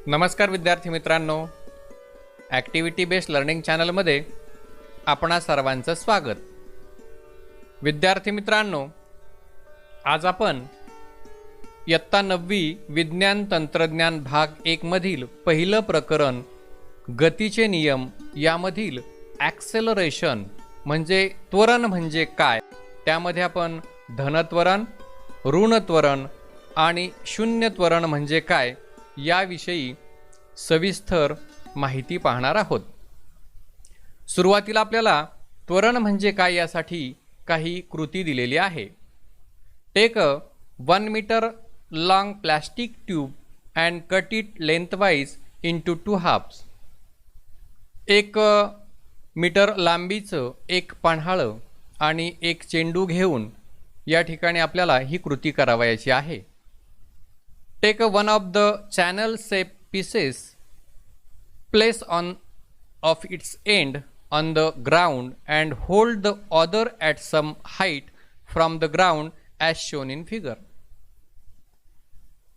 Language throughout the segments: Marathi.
नमस्कार विद्यार्थी मित्रांनो, ॲक्टिव्हिटी बेस्ड लर्निंग चॅनलमध्ये आपणा सर्वांचं स्वागत। विद्यार्थी मित्रांनो, आज आपण इयत्ता 9वी विज्ञान तंत्रज्ञान भाग 1 मधील पहिलं प्रकरण गतीचे नियम यामधील ॲक्सेलरेशन म्हणजे त्वरण म्हणजे काय, त्यामध्ये आपण धनत्वरण, ऋण त्वरण आणि शून्य त्वरण म्हणजे काय याविषयी सविस्तर माहिती पाहणार आहोत। सुरुवातीला आपल्याला त्वरण म्हणजे काय यासाठी काही कृती दिलेली आहे। Take a 1 metre long plastic tube and cut it lengthwise into 2 halves. 1 metre लांबीचं एक पन्हाळं आणि एक चेंडू घेऊन या ठिकाणी आपल्याला ही कृती करावयाची आहे। Take one of the channel shape pieces, place on of its end on the ground and hold the other at some height from the ground as shown in figure.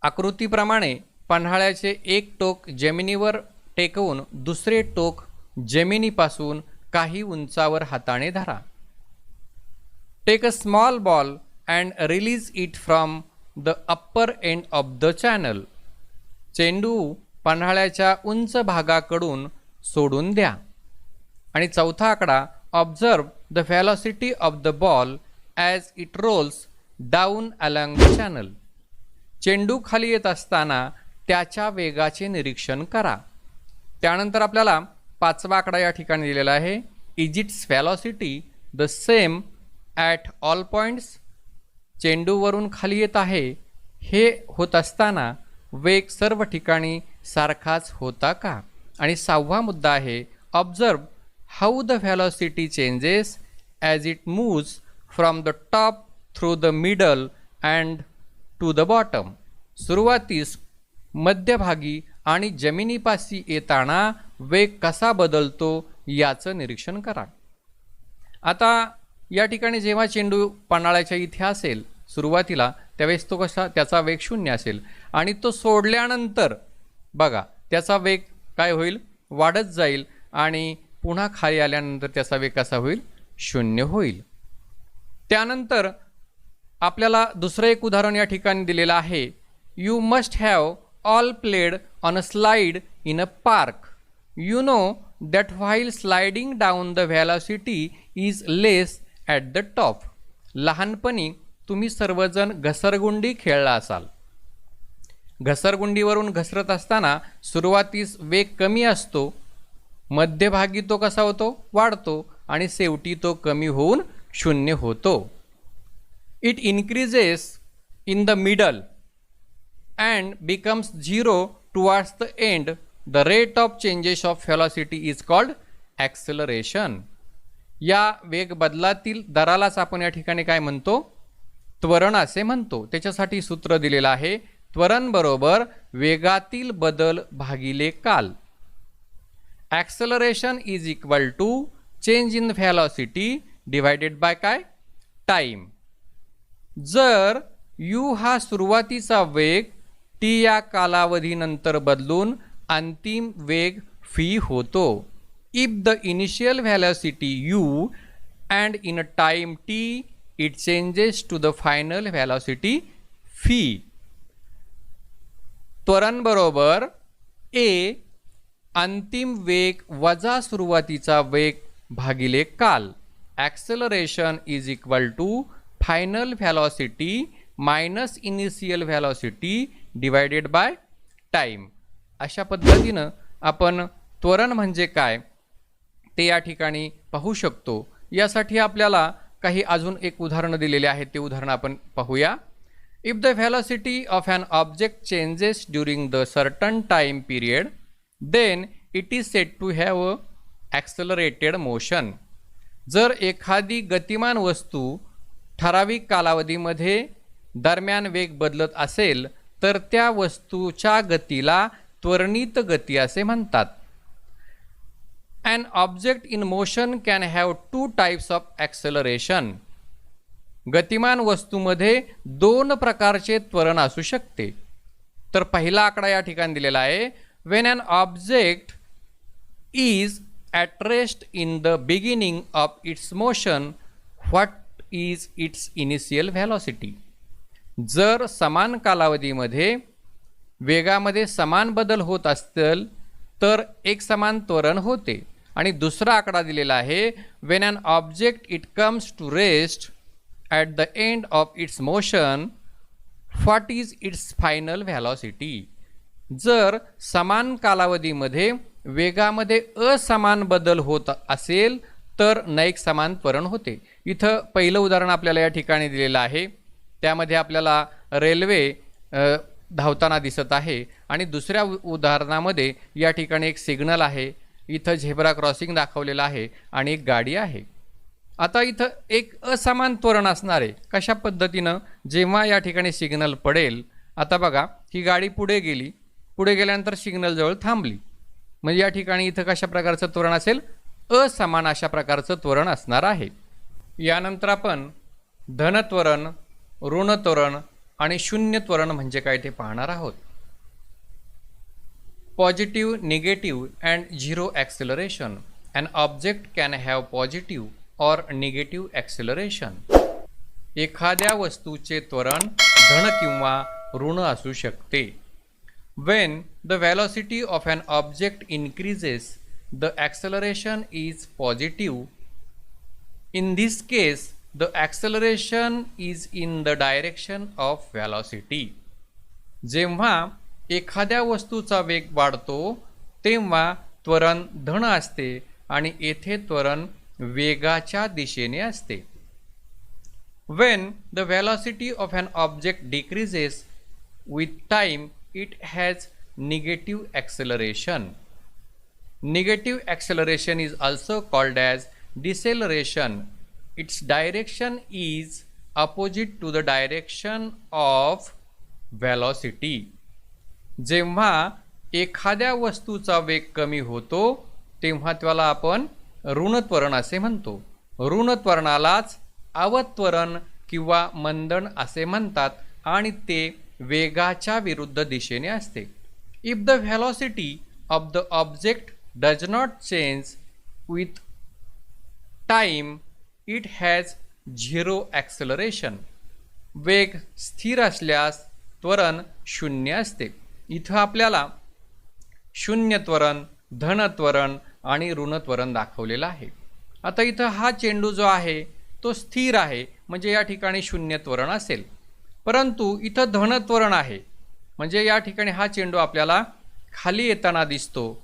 आकृतीप्रमाणे पन्हाळ्याचे एक टोक जमिनीवर टेकवून दुसरे टोक जमिनीपासून काही उंचावर हाताने धरा। Take a small ball and release it from the upper end of the channel. चेंडू पन्हाळ्याच्या उंच भागाकडून सोडून द्या। आणि चौथा आकडा, observe the velocity of the ball as it rolls down along the channel. चेंडू खाली येत असताना त्याच्या वेगाचे निरीक्षण करा। त्यानंतर आपल्याला पाचवा आकडा या ठिकाणी दिलेला आहे, is its velocity the same at all points. चेंडूवरून खाली येत आहे हे होत असताना वेग सर्व ठिकाणी सारखाच होता का। आणि सहावा मुद्दा आहे, observe how the velocity changes as it moves from the top through the middle and to the bottom. सुरुवातीस, मध्यभागी आणि जमिनीपाशी येताना वेग कसा बदलतो याचं निरीक्षण करा। आता या ठिकाणी जेव्हा चेंडू पन्हाळ्याच्या इथे असेल सुरुवातीला, त्यावेळेस तो कसा, त्याचा वेग 0 असेल आणि तो सोडल्यानंतर बघा त्याचा वेग काय होईल, वाढत जाईल आणि पुन्हा खाली आल्यानंतर त्याचा वेग कसा होईल, 0 होईल। त्यानंतर आपल्याला दुसरं एक उदाहरण या ठिकाणी दिलेलं आहे, you must have all played on a slide in a park. You know that while sliding down the velocity is less at the top. लहानपणी तुम्ही सर्वजण घसरगुंडी खेळला असाल। घसरगुंडीवरून घसरत असताना सुरुवातीस वेग कमी असतो, मध्यभागी तो कसा होतो, वाढतो आणि शेवटी तो कमी होऊन 0 होतो। It increases in the middle and becomes 0 towards the end. The rate of changes of velocity is called acceleration. या वेग बदलातील दरालाच आपण या ठिकाणी काय म्हणतो, त्वरण असे म्हणतो। त्याच्यासाठी सूत्र दिलेलं आहे, त्वरण बरोबर वेगातील बदल भागिले काल। Acceleration is equal to change in velocity divided by काय, टाइम। जर u हा सुरुवातीचा वेग t या कालावधीनंतर बदलून अंतिम वेग v होतो। If the initial velocity u and in a time t it changes to the final velocity v. त्वरण बरोबर a अंतिम वेग वजा सुरुवातीचा वेग भागिले काल। Acceleration is equal to final velocity minus initial velocity divided by time. अशा पद्धतीनं आपण त्वरण म्हणजे काय ते या ठिकाणी पाहू शकतो। यासाठी आपल्याला काही अजून एक उदाहरण दिलेले आहे, ते उदाहरण आपण पाहूया। If the velocity of an object changes during the certain time period then it is said to have accelerated motion. जर एखादी गतिमान वस्तू ठराविक कालावधीमध्ये दरम्यान वेग बदलत असेल तर त्या वस्तूच्या गतीला त्वरणित गती असे म्हणतात। An object in motion can have 2 types of acceleration. गतिमान वस्तूमध्ये 2 प्रकारचे त्वरण असू शकते। तर पहिला आकडा या ठिकाणी दिलेला आहे, when an object is at rest in the beginning of its motion, what is its initial velocity? जर समान कालावधीमध्ये वेगामध्ये समान बदल होत असतील तर एक समान त्वरण होते. आणि दुसरा आकडा दिलेला आहे when an object it comes to rest at the end of its motion, what is its final velocity? जर समान कालावधीमध्ये वेगामध्ये असमान बदल होत असेल तर नैक समान त्वरण होते. इथं पहिलं उदाहरण आपल्याला या ठिकाणी दिलेलं आहे. त्यामध्ये आपल्याला रेल्वे धावताना दिसत आहे आणि दुसऱ्या उदाहरणामध्ये या ठिकाणी एक सिग्नल आहे, इथं झेब्रा क्रॉसिंग दाखवलेलं आहे आणि एक गाडी आहे. आता इथं एक असमान त्वरण असणार आहे. कशा पद्धतीनं? जेव्हा या ठिकाणी सिग्नल पडेल, आता बघा ही गाडी पुढे गेली, पुढे गेल्यानंतर सिग्नल जवळ थांबली, म्हणजे या ठिकाणी इथं कशा प्रकारचं त्वरण असेल? असमान अशा प्रकारचं त्वरण असणार आहे. यानंतर आपण धनत्वरण, ऋणत्वरण आणि शून्य त्वरण म्हणजे काय ते पाहणार आहोत. Positive, negative and zero acceleration. An object can have positive or negative acceleration. एखाद्या वस्तूचे त्वरण धन किंवा ऋण असू शकते. When the velocity of an object increases, the acceleration is positive. In this case, the acceleration is in the direction of velocity. जेव्हा एखाद्या वस्तूचा वेग वाढतो तेव्हा त्वरण धन असते आणि येथे त्वरण वेगाच्या दिशेने असते. When the velocity of an object decreases with time, it has negative acceleration. Negative acceleration is also called as deceleration. Its direction is opposite to the direction of velocity. जेव्हा एखाद्या वस्तूचा वेग कमी होतो तेव्हा त्याला आपण ऋणत्वरण असे म्हणतो. ऋणत्वरणालाच अवत्वरण किंवा मंदन असे म्हणतात आणि ते वेगाच्या विरुद्ध दिशेने असते. If the velocity of the object does not change with time, it has zero acceleration. वेग स्थिर असल्यास त्वरण शून्य असते. इथं आपल्याला शून्य त्वरण, धनत्वरण आणि ऋणत्वरण दाखवलेलं आहे. आता इथं हा चेंडू जो आहे तो स्थिर आहे, म्हणजे या ठिकाणी शून्य त्वरण असेल. परंतु इथं धनत्वरण आहे, म्हणजे या ठिकाणी हा चेंडू आपल्याला खाली येताना दिसतो.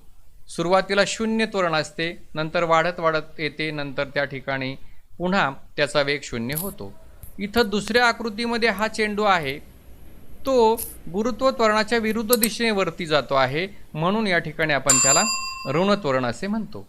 सुरुवातीला शून्य त्वरण असते, नंतर वाढत वाढत येते, नंतर त्या ठिकाणी पुन्हा त्याचा वेग शून्य होतो. इथं दुसऱ्या आकृतीमध्ये हा चेंडू आहे तो गुरुत्वत्वरणाच्या विरुद्ध दिशेने वरती जातो आहे, म्हणून या ठिकाणी आपण त्याला ऋणत्वरण असे म्हणतो.